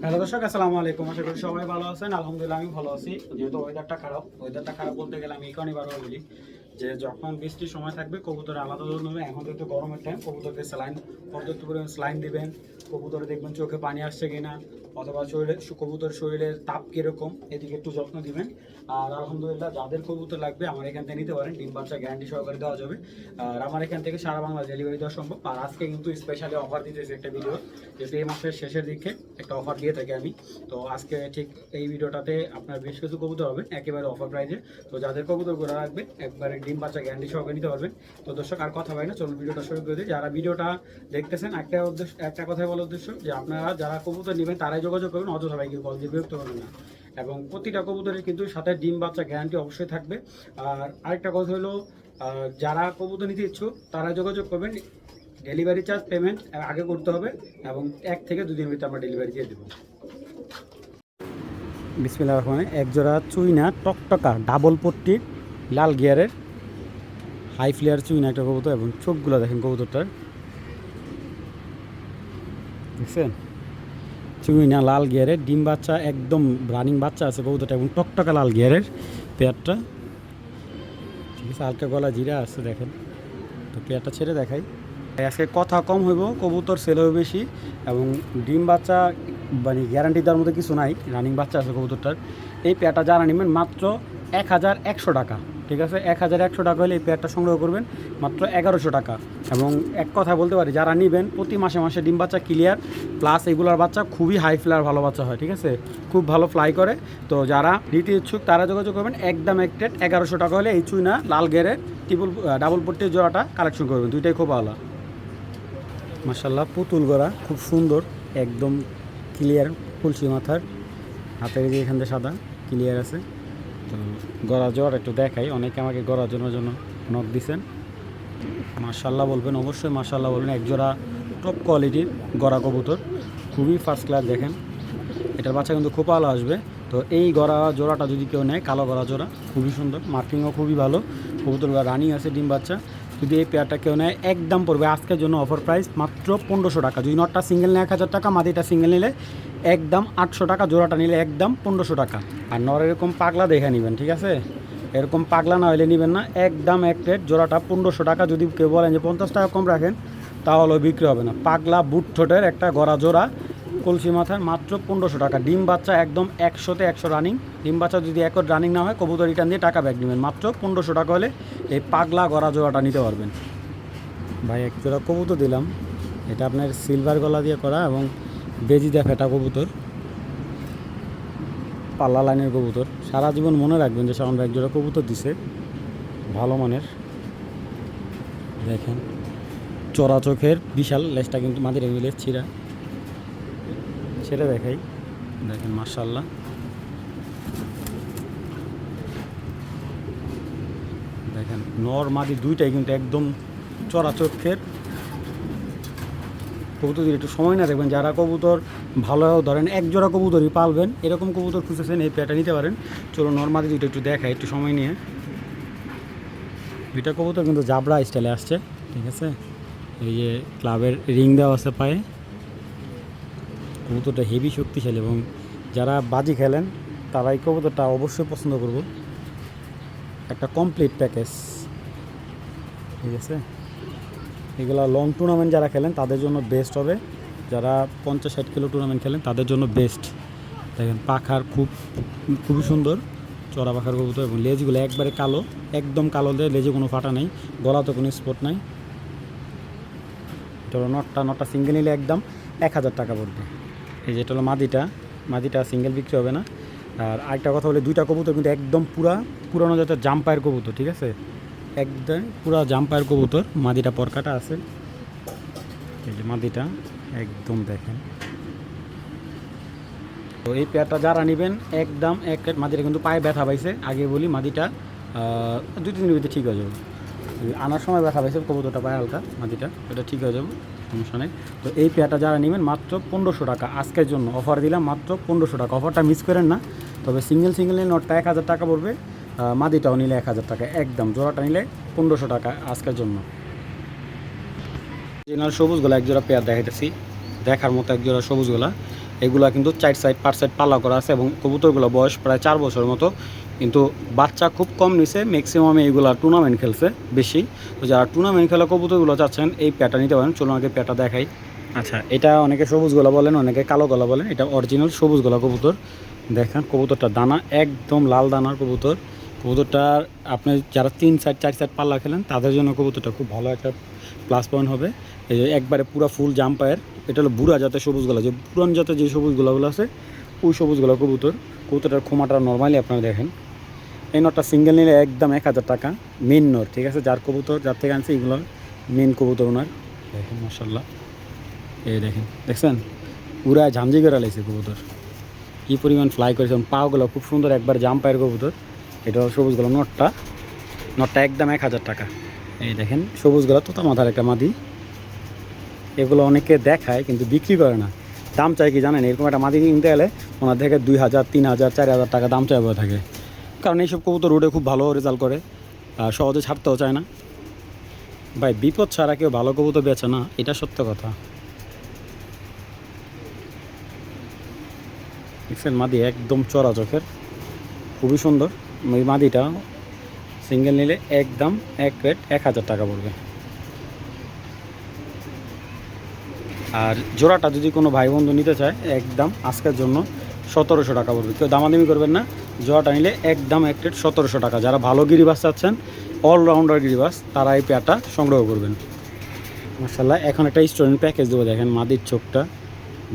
Hello দর্শক, আসসালামু আলাইকুম। আশা করি সবাই ভালো আছেন। আলহামদুলিল্লাহ আমি ভালো আছি। যেহেতু ওয়েদারটা খারাপ বলতে গেলে আমি এই কারণে বারবার বলি যে যখন বৃষ্টির সময় থাকবে কবুতর আলাদা ধরুন হবে। এখন তো একটু গরমের টাইম, কবুতরকে স্যালাইন পর্যাপ্ত পরিমাণ স্যালাইন দিবেন। কবুতরে দেখবেন চোখে পানি আসছে কিনা, অথবা কবুতর শরীরের তাপ কীরকম, এদিকে একটু যত্ন দিবেন। আর আলহামদুলিল্লাহ যাদের কবুতর লাগবে আমার এখান থেকে নিতে পারেন, ডিম বাচ্চা গ্যারান্টি সহকারে দেওয়া যাবে। আর আমার এখান থেকে সারা বাংলা ডেলিভারি দেওয়া সম্ভব। আর আজকে কিন্তু স্পেশালি অফার দিতেছি একটা ভিডিও, যেহেতু এই মাসের শেষের দিকে একটা অফার দিয়ে থাকি আমি। তো আজকে ঠিক এই ভিডিওটাতে আপনার বেশ কিছু কবুতর হবে একেবারে অফার প্রাইজে। তো যাদের কবুতরগুলো রাখবে একবারে ডিম বাচ্চা গ্যারান্টি সহকারে নিতে পারবেন। তো দর্শক আর কথা হয় না, চলুন ভিডিওটা শুরু করে দিই। যারা ভিডিওটা দেখতেছেন একটা কথাই বলার উদ্দেশ্য যে আপনারা যারা কবুতর নেবেন তারাই যোগাযোগ করবেন, অযথা ভাইকে কল দিয়ে বিরক্ত করবেন না। এবং প্রতিটা কবুতরের কিন্তু সাথে ডিম বাচ্চা গ্যারান্টি অবশ্যই থাকবে। আর আরেকটা কথা হলো, যারা কবুতর নিতে ইচ্ছুক তারা যোগাযোগ করবেন। ডেলিভারি চার্জ পেমেন্ট আগে করতে হবে এবং 1 থেকে 2 দিনের ভিতরে আমরা ডেলিভারি দিয়ে দেবো। বিসমিল্লাহির রহমানির রহিম। একজোড়া চুইনা টকটকা ডাবল পট্টির লাল গিয়ারের হাই ফ্লেয়ার চুইনা একটা কবুতর, এবং চোখগুলো দেখেন কবুতরটার, দেখছেন? চুইনা লাল গিয়ারের ডিম বাচ্চা, একদম রানিং বাচ্চা আছে কবুতরটা, এবং টকটকা লাল গিয়ারের পেয়ারটা, ঠিক আছে? হালকা গলা জিরা আছে দেখেন। তো পেয়ারটা ছেড়ে দেখাই। আজকে কথা কম হইব, কবুতর সেল হবে বেশি, এবং ডিম বাচ্চা মানে গ্যারান্টি দেওয়ার মতো কিছু নাই, রানিং বাচ্চা আছে কবুতরটার। এই পেয়ারটা যারা নেবেন মাত্র 1100 টাকা, ঠিক আছে? 1100 টাকা হলে এই পেয়ারটা সংগ্রহ করবেন মাত্র 1100 টাকা। এবং এক কথা বলতে পারি, যারা নেবেন প্রতি মাসে মাসে ডিম বাচ্চা ক্লিয়ার, প্লাস এগুলোর বাচ্চা খুবই হাই ফ্লায়ার ভালো বাচ্চা হয়, ঠিক আছে? খুব ভালো ফ্লাই করে। তো যারা নিতে ইচ্ছুক তারা যোগাযোগ করবেন। একদম এক রেট 1100 টাকা হলে এই চুইনা লাল গেরের ডাবল পট্টির জোড়াটা কালেকশন করবেন। দুইটাই খুব ভালো, মাশাআল্লাহ। পুতুল গড়া খুব সুন্দর, একদম ক্লিয়ার, ফুলসি মাথার, হাতের যে এখান থেকে সাদা ক্লিয়ার আছে। তো গড়া জোড়া একটু দেখাই, অনেকে আমাকে গড়া জোড়ার জন্য নক দিছেন। মাশাআল্লাহ বলবেন, অবশ্যই মাশাআল্লাহ বলবেন। একজোড়া টপ কোয়ালিটির গড়া কবুতর, খুবই ফার্স্ট ক্লাস। দেখেন এটার বাচ্চা কিন্তু খুব ভালো আসবে। তো এই গড়া জোড়াটা যদি কেউ নেয়, কালো গড়া জোড়া, খুবই সুন্দর, মার্কিংও খুবই ভালো, কবুতর রানিং আছে ডিম বাচ্চা। যদি এই পেয়ারটা কেউ নেয়, একদম পড়বে আজকের জন্য অফার প্রাইস মাত্র 1500 টাকা। যদি নটটা সিঙ্গেল নেয় 1000 টাকা, মাদিটা সিঙ্গেল নিলে একদম 800 টাকা, জোড়াটা নিলে একদম 1500 টাকা। আর নর এরকম পাগলা দেখে নেবেন, ঠিক আছে? এরকম পাগলা না হলে নেবেন না, একদম এক রেট, জোড়াটা 1500 টাকা। যদি কেউ বলেন যে 50 টাকা কম রাখেন, তাহলে বিক্রি হবে না। পাগলা বুট ঠোঁটের একটা গড়া জোড়া, কলসি মাথার, মাত্র 1500 টাকা। ডিম বাচ্চা একদম 100তে 100 রানিং। ডিম বাচ্চা যদি একর রানিং না হয়, কবুতর রিটার্ন দিয়ে টাকা ব্যাক নেবেন। মাত্র 1500 টাকা হলে এই পাগলা গড়া জোড়াটা নিতে পারবেন। ভাই এক জোড়া কবুতর দিলাম, এটা আপনার সিলভার গলা দিয়ে করা এবং বেজি দেয়া ফেটা কবুতর, পাল্লা লাইনের কবুতর। সারা জীবন মনে রাখবেন যে শাওন ভাই এক জোড়া কবুতর দিছে, ভালো মানের। দেখেন চড়া চোখের, বিশাল লেজটা, কিন্তু মাদির লেজ ছিঁড়া, ছেড়ে দেখাই। দেখেন মাশাআল্লাহ, দেখেন নর মাদি দুইটাই কিন্তু একদম চড়া চোখের কবুতর। দিলে একটু সময় না দেখবেন, যারা কবুতর ভালো ধরেন এক জোড়া কবুতরই পালবেন, এরকম কবুতর খুঁজেছেন, এই পেয়ারটা নিতে পারেন। চলো নর মাদি দুইটা একটু দেখাই, একটু সময় নিয়ে। দুইটা কবুতর কিন্তু জাবরা স্টাইলে আসছে, ঠিক আছে? এই যে ক্লাবের রিং দেওয়া আছে পায়ে, কবুতরটা হেভি শক্তিশালী, এবং যারা বাজি খেলেন তারা এই কবুতরটা অবশ্যই পছন্দ করব। একটা কমপ্লিট প্যাকেজ, ঠিক আছে? এগুলো লং টুর্নামেন্ট যারা খেলেন তাদের জন্য বেস্ট হবে, যারা 50-60 কিলো টুর্নামেন্ট খেলেন তাদের জন্য বেস্ট। দেখেন পাখার খুবই সুন্দর, চড়া পাখার কবুতর, এবং লেজগুলো একবারে কালো, একদম কালো, লেজে কোনো ফাটা নাই, গলাতে কোনো স্পট নাই। এটা হলো নটটা সিঙ্গেল নিলে একদম 1000 টাকা পড়বে। এই যেটা হলো মাদিটা সিঙ্গেল বিক্রি হবে না। আর আরেকটা কথা বলে, দুইটা কবুতর কিন্তু একদম পুরানো জাতের জাম্পায়ের কবুতর, ঠিক আছে? একদম পুরা জাম্পায়ের কবুতর। মাদিটা পরকাটা আছে, এই যে মাদিটা একদম দেখেন। তো এই পেয়ারটা যারা নেবেন একদম এক রেট। মাদিটা কিন্তু পায়ে ব্যথা পাইছে, আগে বলি, মাদিটা 2-3 দিনের ভিতরে ঠিক হয়ে যাবে। আনার সময় ব্যথা পাইছে কবুতরটা পায়ে হালকা, মাদিটা, এটা ঠিক হয়ে যাবে, সমস্যা নেই। তো এই পেয়ারটা যারা নেবেন মাত্র 1500 টাকা, আজকের জন্য অফার দিলাম মাত্র 1500 টাকা। অফারটা মিস করেন না। তবে সিঙ্গেল নিলে নটটা 1000 টাকা পড়বে, মাদিটাও নিলে 1000 টাকা, একদম জোড়াটা নিলে 1500 টাকা আজকের জন্য। জেনারেল সবুজগুলা এক জোড়া পেয়ার দেখাইতেছি, দেখার মতো এক জোড়া সবুজগুলা, এগুলা কিন্তু 4 সাইড 5 সাইড পাল্লা করা আছে এবং কবুতরগুলো বয়স প্রায় 4 বছরের মতো, কিন্তু বাচ্চা খুব কম নিছে। ম্যাক্সিমাম এইগুলা টুর্নামেন্ট খেলছে বেশি। তো যারা টুর্নামেন্ট খেলা কবুতরগুলো চাচ্ছেন এই প্যাটা নিতে পারেন। চলুন আগে প্যাটা দেখাই। আচ্ছা, এটা অনেকে সবুজ গলা বলেন, অনেকে কালো গলা বলেন, এটা অরিজিনাল সবুজ গলা কবুতর। দেখেন কবুতরটা দানা একদম লাল দানার কবুতর। কবুতরটার আপনি যারা 3 সাইড 4 সাইড পাল্লা খেলেন তাদের জন্য কবুতরটা খুব ভালো একটা প্লাস পয়েন্ট হবে। এই যে একবারে পুরো ফুল জাম্পায়ের, এটা হলো বুড়া জাতের সবুজ গলা, যে পুরান জাতের যে সবুজ গলাগুলো আছে ওই সবুজ গলা কবুতর। কবুতরটার খোমাটা নর্মালি আপনারা দেখেন। এই নটটা সিঙ্গেল নিলে একদম 1000 টাকা মেন নর, ঠিক আছে? যার কবুতর যার থেকে আনছে এগুলো মেন কবুতর ওনার। দেখেন মাশাল্লাহ, এই দেখেন, দেখছেন পুরা ঝামঝি করে লাইছে কবুতর, কী পরিমাণ ফ্লাই করেছে। পাগুলো খুব সুন্দর, একবার জাম্পায়ের কবুতর। এটা সবুজ গলা নটটা একদম 1000 টাকা। এই দেখেন সবুজ গলা তোতা মাথার একটা মাদি। এগুলো অনেকে দেখায় কিন্তু বিক্রি করে না। দাম চাই কি জানেন? এরকম একটা মাদি কিনতে গেলে ওনার থেকে 2000, 3000, 4000 টাকা দাম চাইবে থাকে। কারণ এইসব কবুতর রোডে খুব ভালো রেজাল্ট করে, আর সহজে ছাড়তেও চায় না। ভাই বিপদ ছাড়া কেউ ভালো কবুতর বেচে না, এটা সত্য কথা। দেখছেন মাদি একদম চড়া চোখের, খুবই সুন্দর। ওই মাদিটা সিঙ্গেল নিলে একদম এক রেট 1000 টাকা পড়বে। আর জোড়াটা যদি কোনো ভাই বন্ধু নিতে চায় একদম আজকের জন্য 1700 টাকা পড়বে। কেউ দামাদামি করবেন না, জোড়াটা নিলে একদম এক রেট 1700 টাকা। যারা ভালো গিরিবাস চাচ্ছেন, অলরাউন্ডার গিরিবাস, তারা এই পেয়ারটা সংগ্রহ করবেন। মাশাআল্লাহ, এখন একটা স্টুডেন্ট প্যাকেজ দেবো। দেখেন মাদির চোখটা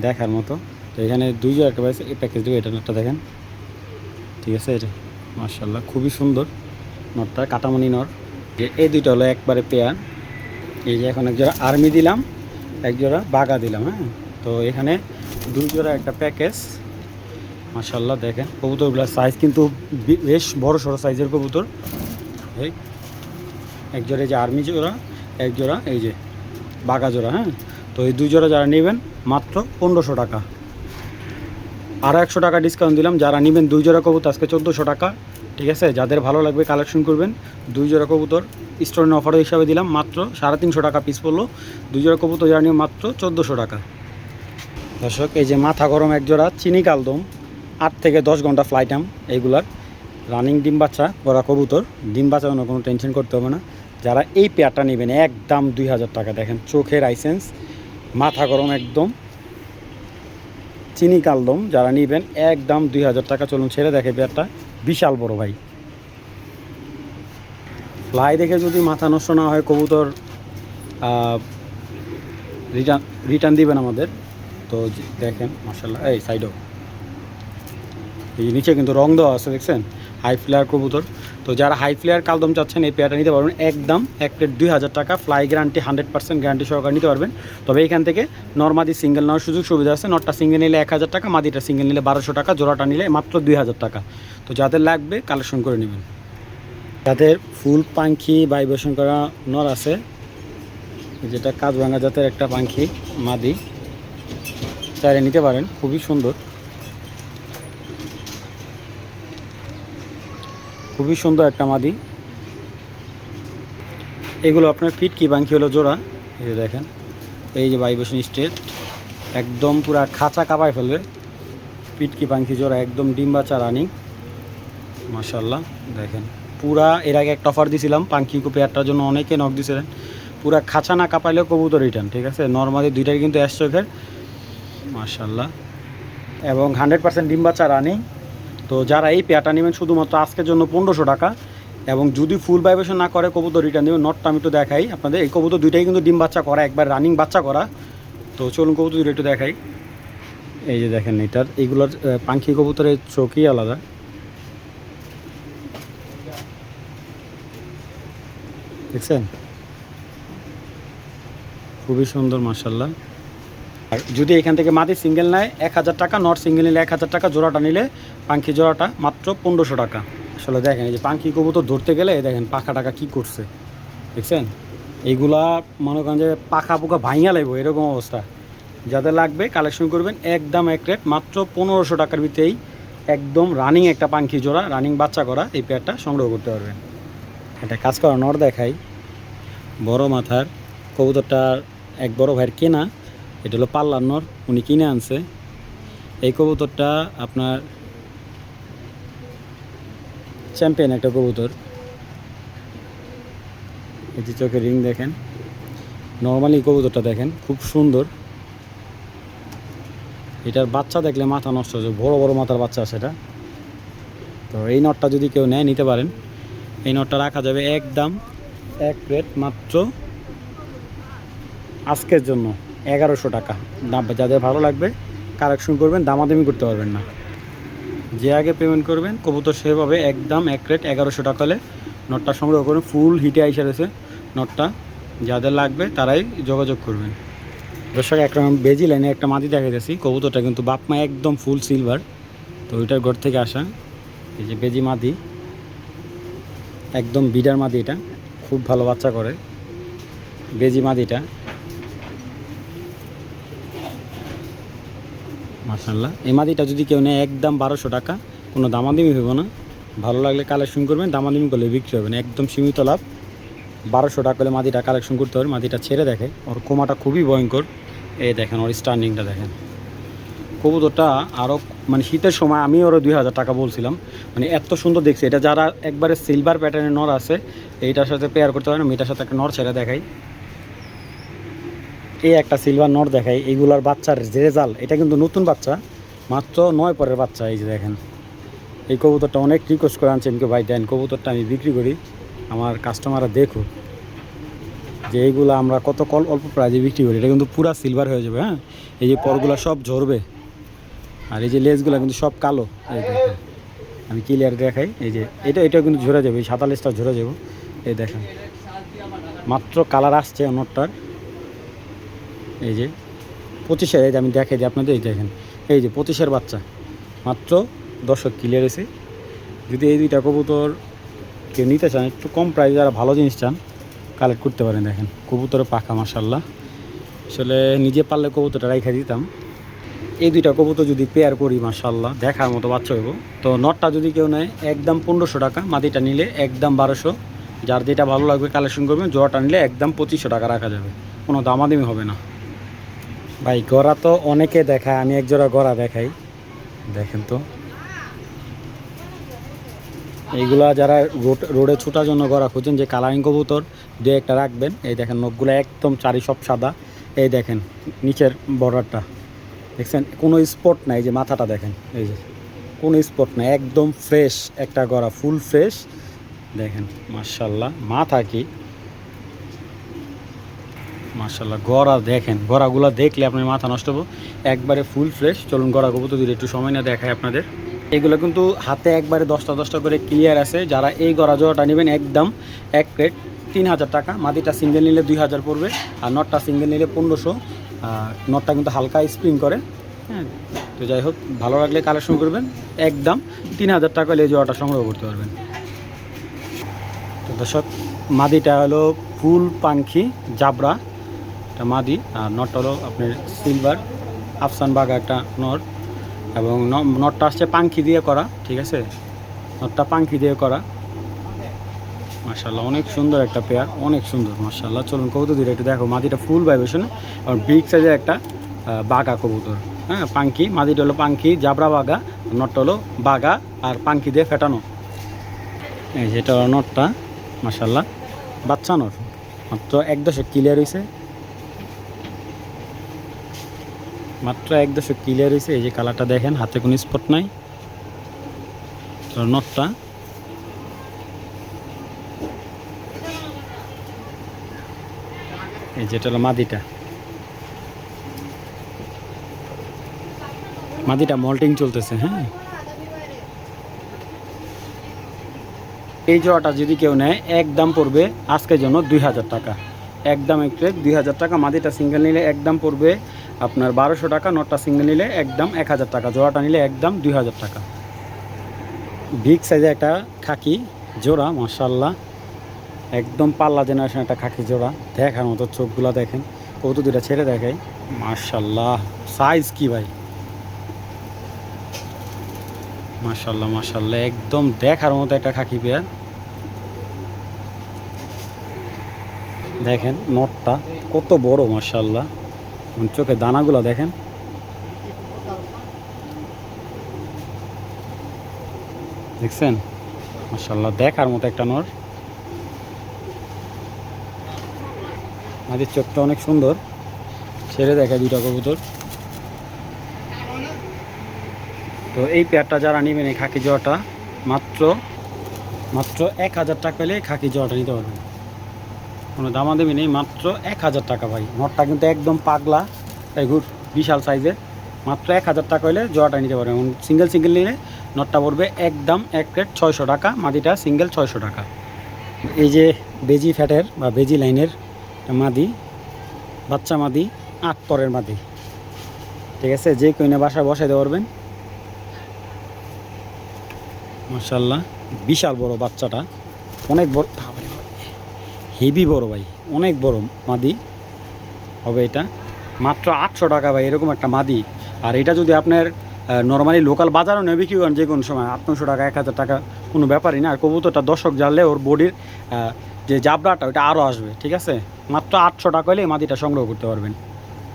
দেখার মতো। তো এখানে 2 জোড়া একটা পাইছে, এই প্যাকেজ দেবো। এটা নটটা দেখেন, ঠিক আছে? এটা মাশাআল্লাহ খুবই সুন্দর নটটা, কাটামণি নর। এই দুইটা হলো একবারে পেয়ার। এই যে এখন এক জোড়া আর্মি দিলাম, এক জোড়া বাগা দিলাম। হ্যাঁ, তো এখানে 2 জোড়া একটা প্যাকেজ। মাশাআল্লাহ দেখেন কবুতরগুলোর সাইজ কিন্তু বেশ বড় সড়ো সাইজের কবুতর। এই এক জোড়া এই যে আর্মি জোড়া, এক জোড়া এই যে বাগা জোড়া। হ্যাঁ, তো এই 2 জোড়া যারা নেবেন মাত্র 1500 টাকা। আরও 100 টাকা ডিসকাউন্ট দিলাম। যারা নেবেন 2 জোড়া কবুতর আজকে 1400 টাকা, ঠিক আছে? যাদের ভালো লাগবে কালেকশন করবেন। 2 জোড়া কবুতর স্টোরের অফার হিসাবে দিলাম, মাত্র 350 টাকা পিস পড়লো। 2 জোড়া কবুতর যারা নিয়ে মাত্র 1400 টাকা। দর্শক, এই যে মাথা গরম এক জোড়া চিনি কালদম, 8 থেকে 10 ঘন্টা ফ্লাইটাম। এইগুলার রানিং ডিম বাচ্চা করা কবুতর, ডিম বাচ্চানো কোনো টেনশন করতে হবে না। যারা এই পেয়ারটা নেবেন একদম 2000 টাকা। দেখেন চোখের আইসেন্স, মাথা গরম একদম চিনি কালদম, যারা নেবেন একদম 2000 টাকা। চলুন ছেড়ে দেখে পেয়ারটা, বিশাল বড় ভাই। ফ্লাই দেখে যদি মাথা নষ্ট না হয় কবুতর রিটার্ন দিবেন আমাদের। তো দেখেন মাশাআল্লাহ, এই সাইডও এই নিচে কিন্তু রং দেওয়া আছে, দেখছেন? হাই ফ্লেয়ার কবুতর। তো যারা হাই ফ্লেয়ার কালদম চাচ্ছেন এই পেয়ারটা নিতে পারবেন একদম এক প্লেট 2000 টাকা। ফ্লাই গ্যারান্টি 100% গ্যারান্টি সহকারে নিতে পারবেন। তবে এইখান থেকে নর্মাদি সিঙ্গেল নেওয়ার সুযোগ সুবিধা আছে। নটটা সিঙ্গেল নিলে 1000 টাকা, মাদিটা সিঙ্গেল নিলে 1200 টাকা, জোড়াটা নিলে মাত্র 2000 টাকা। তো যাদের লাগবে কালেকশন করে নেবেন। যাদের ফুল পাখি ভাইব্রেশন করা নর আছে, যেটা কাজভাঙা জাতের একটা পাখি মাদি, চাইলে নিতে পারেন, খুবই সুন্দর, খুবই সুন্দর একটা মাদি। এগুলো আপনার ফিটকি পাখি হলো জোড়া। এই যে দেখেন, এই যে ভাইব্রেশন স্টেট একদম পুরা খাঁচা কাঁপায় ফেলবে। ফিটকি পাখি জোড়া একদম ডিম বাচ্চা রানিং। মাশাআল্লাহ দেখেন পুরা। এর আগে একটা অফার দিয়েছিলাম পাখি পেয়ারটার জন্য, অনেকে নক দিয়েছিলেন। পুরা খাঁচা না কাঁপাইলেও কবুতর রিটার্ন, ঠিক আছে? নর্মালি দুইটাই কিন্তু অ্যাশ চোখের। মাশাআল্লাহ, এবং 100% ডিম বাচ্চা রানিং। তো যারা এই পেয়ারটা নেবেন শুধুমাত্র আজকের জন্য 1500 টাকা। এবং যদি ফুল ভাইব্রেশন না করে কবুতর রিটার্ন দেবেন। নটটা আমি একটু দেখাই আপনাদের। এই কবুতর দুইটাই কিন্তু ডিম বাচ্চা করা, একবার রানিং বাচ্চা করা। তো চলুন কবুতর দুটো একটু দেখাই। এই যে দেখেন, এটার এইগুলোর পাখি কবুতরের চোখই আলাদা। দেখছেন খুবই সুন্দর মাশাআল্লাহ। আর যদি এখান থেকে মাদি সিঙ্গেল নেয় 1000 টাকা, নট সিঙ্গেল নিলে 1000 টাকা, জোড়াটা নিলে পাখি জোড়াটা মাত্র 1500 টাকা। আসলে দেখেন এই যে পাখি কবুতর ধরতে গেলে দেখেন পাখা টাকা কী করছে, দেখছেন? এইগুলা মনে করেন যে পাখা পোকা ভাঙিয়া লাগবে, এরকম অবস্থা। যাদের লাগবে কালেকশন করবেন একদম এক রেট মাত্র 1500 টাকার ভিতরেই একদম রানিং একটা পাখি জোড়া, রানিং বাচ্চা করা এই পেয়ারটা সংগ্রহ করতে পারবেন। এটা কাজ করা নর দেখাই, বড় মাথার কবুতরটার এক বড় ভাইয়ের কেনা। এটা হলো পাল্লার নর, উনি কিনে আনছে। এই কবুতরটা আপনার চ্যাম্পিয়ন একটা কবুতর। এই যে চোখের রিং দেখেন, নর্মালি কবুতরটা দেখেন খুব সুন্দর। এটার বাচ্চা দেখলে মাথা নষ্ট হয়ে যায়, বড় বড় মাথার বাচ্চা সেটা। তো এই নটটা যদি কেউ নেয় নিতে পারেন। এই নটটা রাখা যাবে একদম এক রেট মাত্র আজকের জন্য 1100 টাকা। যাদের ভালো লাগবে কালেকশন করবেন, দামাদামি করতে পারবেন না। যে আগে পেমেন্ট করবেন কবুতর সেভাবে একদম এক রেট 1100 টাকা হলে নটটা সংগ্রহ করুন। ফুল হিটে আইসা রয়েছে নটটা, যাদের লাগবে তারাই যোগাযোগ করবেন। দর্শক একটা বেজি লাইনে একটা মাদি দেখা গেছি, কবুতরটা কিন্তু বাপমা একদম ফুল সিলভার। তো ওইটার ঘর থেকে আসা এই যে বেজি মাদি, একদম বিডার মাদি। এটা খুব ভালো বাচ্চা করে বেজি মাদিটা, মাশাআল্লাহ। এই মাদিটা যদি কেউ নেয় একদম 1200 টাকা, কোনো দামাদামি হইব না। ভালো লাগলে কালেকশন করবেন, দামাদামি করলে বিক্রি হবে না, একদম সীমিত লাভ। 1200 টাকা হলে মাদিটা কালেকশন করতে হবে। মাদিটা ছেড়ে দেখে, ওর কোমাটা খুবই ভয়ঙ্কর। এই দেখেন ওর স্ট্যান্ডিংটা দেখেন। কবুতরটা আরও মানে শীতের সময় আমি ওরা 2000 টাকা বলছিলাম, মানে এত সুন্দর দেখছি। এটা যারা একবারে সিলভার প্যাটার্নের নর আছে এইটার সাথে পেয়ার করতে পারেন। আমি এটার সাথে একটা নর ছেড়ে দেখাই। এই একটা সিলভার নর দেখাই, এইগুলার বাচ্চার যে রেজাল্ট, এটা কিন্তু নতুন বাচ্চা, মাত্র 9 পরের বাচ্চা। এই যে দেখেন, এই কবুতরটা অনেক রিকোয়েস্ট করে আনছেন কেউ, ভাই দেন কবুতরটা আমি বিক্রি করি, আমার কাস্টমাররা দেখুক যে এইগুলো আমরা কত অল্প প্রাইজে বিক্রি করি। এটা কিন্তু পুরা সিলভার হয়ে যাবে। হ্যাঁ, এই যে পরগুলো সব ঝরবে, আর এই যে লেজগুলো কিন্তু সব কালো। এই দেখেন আমি ক্লিয়ার দেখাই, এই যে এটা কিন্তু ঝরে যাবে, এই সাদা লেজটা ঝরে যাবো। এই দেখেন মাত্র কালার আসছে নটটার। এই যে 25-এর, এই যে আমি দেখাই দিই আপনাদের, এই দেখেন এই যে 25-এর বাচ্চা, মাত্র 10 ক্লিয়ার এসে। যদি এই দুইটা কবুতর কেউ নিতে চান, একটু কম প্রাইসে যারা ভালো জিনিস চান কালেক্ট করতে পারেন। দেখেন কবুতরের পাখা মাশাআল্লাহ, আসলে নিজে পারলে কবুতরটা রাইখা দিতাম। এই দুইটা কবুতর যদি পেয়ার করি মাশাআল্লাহ দেখার মতো বাচ্চা হইব। তো নটটা যদি কেউ নেয় একদম 1500 টাকা, মাদিটা নিলে একদম 1200। যার যেটা ভালো লাগবে কালেকশন করবেন। জোড়াটা নিলে একদম 2500 টাকা রাখা যাবে, কোনো দামাদামি হবে না। ভাই গড়া তো অনেকে দেখায়, আমি একজোড়া গড়া দেখাই। দেখেন তো এইগুলা যারা রোডে ছোটার জন্য গড়া খুঁজছেন, যে কালারিং কবুতর দু একটা রাখবেন। এই দেখেন নখগুলো একদম চারি সব সাদা। এই দেখেন নিচের বর্ডারটা দেখছেন, কোনো স্পট নাই। যে মাথাটা দেখেন, এই যে কোনো স্পট নাই, একদম ফ্রেশ একটা গড়া, ফুল ফ্রেশ। দেখেন মাশাআল্লাহ, মাথা কি মাশাআল্লাহ, গড়া দেখেন, গড়াগুলো দেখলে আপনার মাথা নষ্ট হবে, একবারে ফুল ফ্রেশ। চলুন গড়া কবুতর দিলে একটু সময় না দেখায় আপনাদের। এগুলো কিন্তু হাতে একবারে 10টা করে ক্লিয়ার আছে। যারা এই গড়া জোড়াটা নেবেন একদম এক প্লেট 3000 টাকা। মাদিটা সিঙ্গেল নিলে 2000 পড়বে, আর নটটা সিঙ্গেল নিলে 1500। নটটা কিন্তু হালকা স্প্রিং করে। হ্যাঁ, তো যাই হোক, ভালো লাগলে কালেকশন করবেন, একদম 3000 টাকা হলে এই জোড়াটা সংগ্রহ করতে পারবেন। তো দর্শক, মাদিটা হলো ফুল পাঙ্খি জাবরা একটা মাদি, আর নটটা হলো আপনার সিলভার আফসান বাগা একটা নট, এবং নটটা আসছে পাঙ্খি দিয়ে করা। ঠিক আছে, নটটা পাঙ্খি দিয়ে করা মাশাআল্লাহ, অনেক সুন্দর একটা পেয়ার, অনেক সুন্দর মাশাআল্লাহ। চলুন কবুতর দিলে একটু দেখো। মাদিটা ফুল ভাইব্রেশনে, আর বিগ সাইজের একটা বাগা কবুতর। হ্যাঁ, পাঙ্খি, মাদিটা হলো পাঙ্খি জাবরা বাগা, নটটা হলো বাগা আর পাঙ্খি দিয়ে ফেটানো। এই যেটা হলো নটটা মাশাআল্লাহ, বাচ্চা নট, মাত্র 1 ক্লিয়ার হয়েছে, মাত্র 1 ক্লিয়ার হয়েছে। এই যে কালারটা দেখেন, হাতে কোনো স্পট নাই। তো নটটা এই যেটা হলো মাদিটা, মাদিটা মল্টিং চলতেছে। হ্যাঁ, এই জোড়াটা যদি কেউ নেয় একদম পড়বে আজকের জন্য 2000 টাকা, একদম একটু 2000 টাকা। মাদিটা সিঙ্গেল নিলে একদম পড়বে আপনার 1200 টাকা, নটটা সিঙ্গেল নিলে একদম 1000 টাকা, জোড়াটা নিলে একদম 2000 টাকা। বিগ সাইজে একটা খাকি জোড়া মাশাআল্লাহ, একদম পাল্লা জেনারেশন একটা খাকি জোড়া, দেখার মতো। চোখগুলো দেখেন, কত দুটা ছেড়ে দেখাই মাশাআল্লাহ, সাইজ কি ভাই, মাশাআল্লাহ মাশাআল্লাহ, একদম দেখার মতো একটা খাকি পেয়ার। দেখেন নটটা কত বড় মাশাআল্লাহ, চোখের দানাগুলো দেখেন, দেখছেন, মাশাআল্লাহ দেখার মতো একটা নর। মাদির চোখটা অনেক সুন্দর, ছেড়ে দেখায় দুইটা কবুতর। তো এই পেয়ারটা যারা নেবেন এই খাকি জোড়াটা মাত্র 1000 টাকা হলে খাকি জোড়াটা নিতে পারবেন, কোনো দামাদামি নেই, মাত্র 1000 টাকা ভাই। নটটা কিন্তু একদম পাগলা, তাই বিশাল সাইজের, মাত্র 1000 টাকা হলে জোড়াটা নিতে পারবেন। সিঙ্গেল নিলে নটটা পড়বে একদম 1 রেট 600 টাকা, মাদিটা সিঙ্গেল 600 টাকা। এই যে বেজি ফ্যাটের বা বেজি লাইনের মাদি, বাচ্চা মাদি, 8 পরের মাদি, ঠিক আছে, যে কইনে বাসায় বসাইতে পারবেন। মাশাআল্লাহ বিশাল বড় বাচ্চাটা, অনেক বড়, হেভি বড় ভাই, অনেক বড় মাদি হবে এটা। মাত্র 800 টাকা ভাই এরকম একটা মাদি। আর এটা যদি আপনার নর্মালি লোকাল বাজারও নেবে বিক্রি করেন যে কোনো সময় 800 টাকা 1000 টাকা কোনো ব্যাপারই না। আর কবুতরটা দর্শক জানলে ওর বডির যে জাবরাটা ওইটা আরও আসবে, ঠিক আছে। মাত্র 800 টাকা হলে এই মাদিটা সংগ্রহ করতে পারবেন।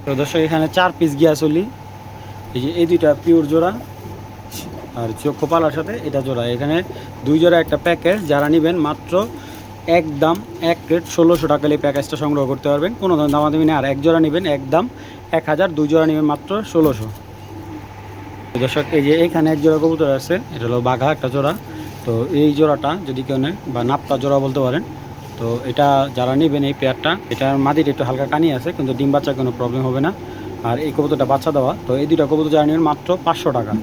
তো দর্শক এখানে 4 পিস গিয়া চলি, এই যে এই দুইটা পিওর জোড়া আর চক্ষু পালার সাথে এটা জোড়া, এখানে 2 জোড়া একটা প্যাকেজ। যারা নেবেন মাত্র একদম 1 রেট 1600 টাকা এই প্যাকেজটা সংগ্রহ করতে পারবেন, কোনো দামাদামি নেই। আর 1 জোড়া নেবেন একদম 1000, 2 জোড়া নেবেন মাত্র 1600। দর্শক এই যে এখানে 1 জোড়া কবুতর আছে, এটা হলো বাঘা একটা জোড়া। তো এই জোড়াটা যদি কেউ নেয় বা নাপতা জোড়া বলতে পারেন, তো এটা যারা নেবেন এই পেয়ারটা, এটার মাদির একটু হালকা কানি আছে কিন্তু ডিম বাচ্চার কোনো প্রবলেম হবে না। আর এই কবুতরটা বাচ্চা দেওয়া। তো এই দুইটা কবুতর যারা নেবেন মাত্র 500 টাকা,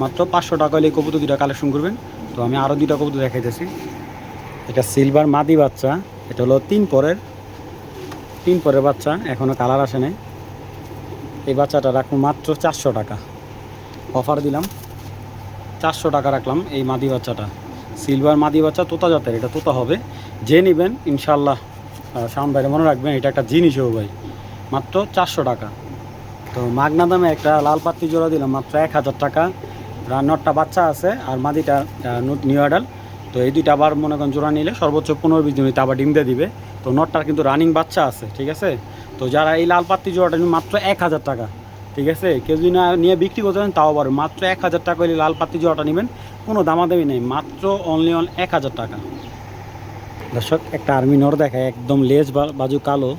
মাত্র 500 টাকা হলে এই কবুতর দুইটা কালেকশন করবেন। তো আমি আরও 2টা কবুতর দেখাইতেছি। এটা সিলভার মাদি বাচ্চা, এটা হলো 3 পরের বাচ্চা, এখনও কালার আসে নাই। এই বাচ্চাটা রাখুন মাত্র 400 টাকা, অফার দিলাম 400 টাকা রাখলাম এই মাদি বাচ্চাটা। সিলভার মাদি বাচ্চা, তোতা জাতের, এটা তোতা হবে। যে নেবেন ইনশাল্লাহ সামনে বাইরে মনে রাখবেন এটা একটা জিনিসও ভাই, মাত্র 400 টাকা। তো মাগনা দামে একটা লাল পাত্তি জোড়া দিলাম মাত্র 1000 টাকা। রান্নারটা বাচ্চা আছে আর মাদিটা নিউ অ্যাডাল। তো এই দুইটা আবার মনে করেন জোড়া নিলে সর্বোচ্চ 15-20 দিন আবার ডিম দিয়ে দিবে। তো নটটার কিন্তু রানিং বাচ্চা আছে, ঠিক আছে। তো যারা এই লাল পাত্তি জোড়াটা মাত্র 1000 টাকা, ঠিক আছে, কেউ যদি না নিয়ে বিক্রি করতে পারেন তাও পারবে। মাত্র 1000 টাকা হলে লাল পাত্তি জোড়াটা নেবেন, কোনো দামাদামি নেই, মাত্র অনলি 1000 টাকা। দর্শক একটা আর্মি নর দেখায়, একদম লেজ বাজু কালো,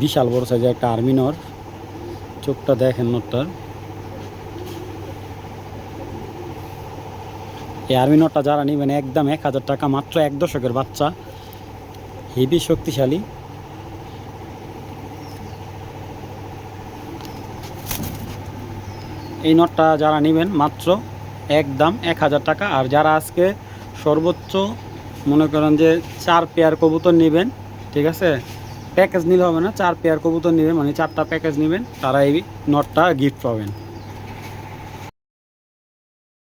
বিশাল বড় সাইজের একটা আর্মি নর। চোখটা দেখেন নটটার, এই আর্মি নটটা যারা নেবেন একদম 1000 টাকা, মাত্র 1 দশকের বাচ্চা, হেভি শক্তিশালী। এই নটটা যারা নেবেন মাত্র একদম 1000 টাকা। আর যারা আজকে সর্বোচ্চ মনে করেন যে 4 পেয়ার কবুতর নেবেন, ঠিক আছে, প্যাকেজ নিলে হবে না, 4 পেয়ার কবুতর নেবেন মানে 4টা প্যাকেজ নেবেন, তারা এই নটটা গিফট পাবেন।